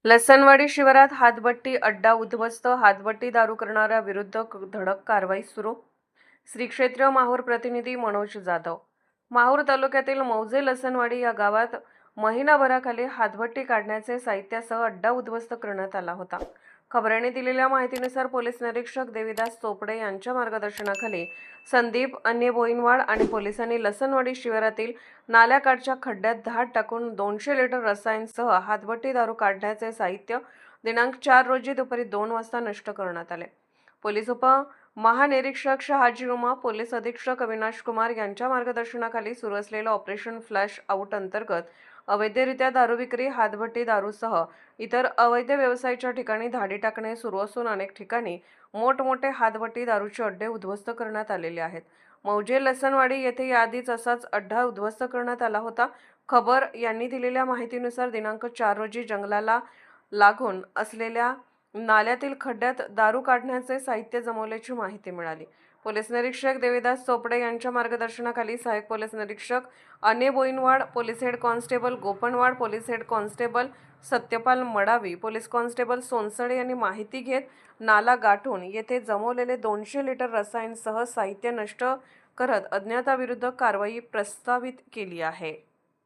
लसणवाडी शिवारात हातभट्टी अड्डा उद्ध्वस्त, हातभट्टी दारू करणाऱ्या विरुद्ध धडक कारवाई सुरू. श्री क्षेत्र माहूर प्रतिनिधी मनोज जाधव. माहूर तालुक्यातील मौजे लसणवाडी या गावात महिनाभराखाली हातभट्टी काढण्याचे साहित्यासह अड्डा उद्ध्वस्त करण्यात आला होता. खबरांनी दिलेल्या माहितीनुसार पोलीस निरीक्षक देविदास चोपडे यांच्या मार्गदर्शनाखाली संदीप अन्य बोईनवाड आणि पोलिसांनी लसणवाडी शिवारातील नाल्याकाठच्या खड्ड्यात धाड टाकून 200 लिटर रसायनसह हातभट्टी दारू काढण्याचे साहित्य दिनांक 4 रोजी दुपारी 2 वाजता नष्ट करण्यात आले. पोलीस उपमहानिरीक्षक शहाजी उमा, पोलीस अधीक्षक अविनाश कुमार यांच्या मार्गदर्शनाखाली सुरू असलेल्या ऑपरेशन फ्लॅश आउट अंतर्गत अवैधरित्या दारू विक्री, हातभट्टी दारूसह इतर अवैध व्यवसायाच्या ठिकाणी धाडी टाकणे सुरू असून अनेक ठिकाणी मोठमोठे हातभट्टी दारूचे अड्डे उद्ध्वस्त करण्यात आलेले आहेत. मौजे लसणवाडी येथे याआधीच असाच अड्डा उद्ध्वस्त करण्यात आला होता. खबर यांनी दिलेल्या माहितीनुसार दिनांक 4 रोजी जंगलाला लागून असलेल्या नाल्यातील खड्ड्यात दारू काढण्याचे साहित्य जमवल्याची माहिती मिळाली. पोलीस निरीक्षक देविदास चोपडे यांच्या मार्गदर्शनाखाली सहाय्यक पोलीस निरीक्षक अन्य Boinwad, police head constable Gopanwad, police head constable Satyapal Madavi, police constable Sonsade यांनी माहिती घेत नाला गाठून येथे जमवलेले 200 लिटर रसायनसह साहित्य नष्ट करत अज्ञाताविरुद्ध कारवाई प्रस्तावित केली आहे.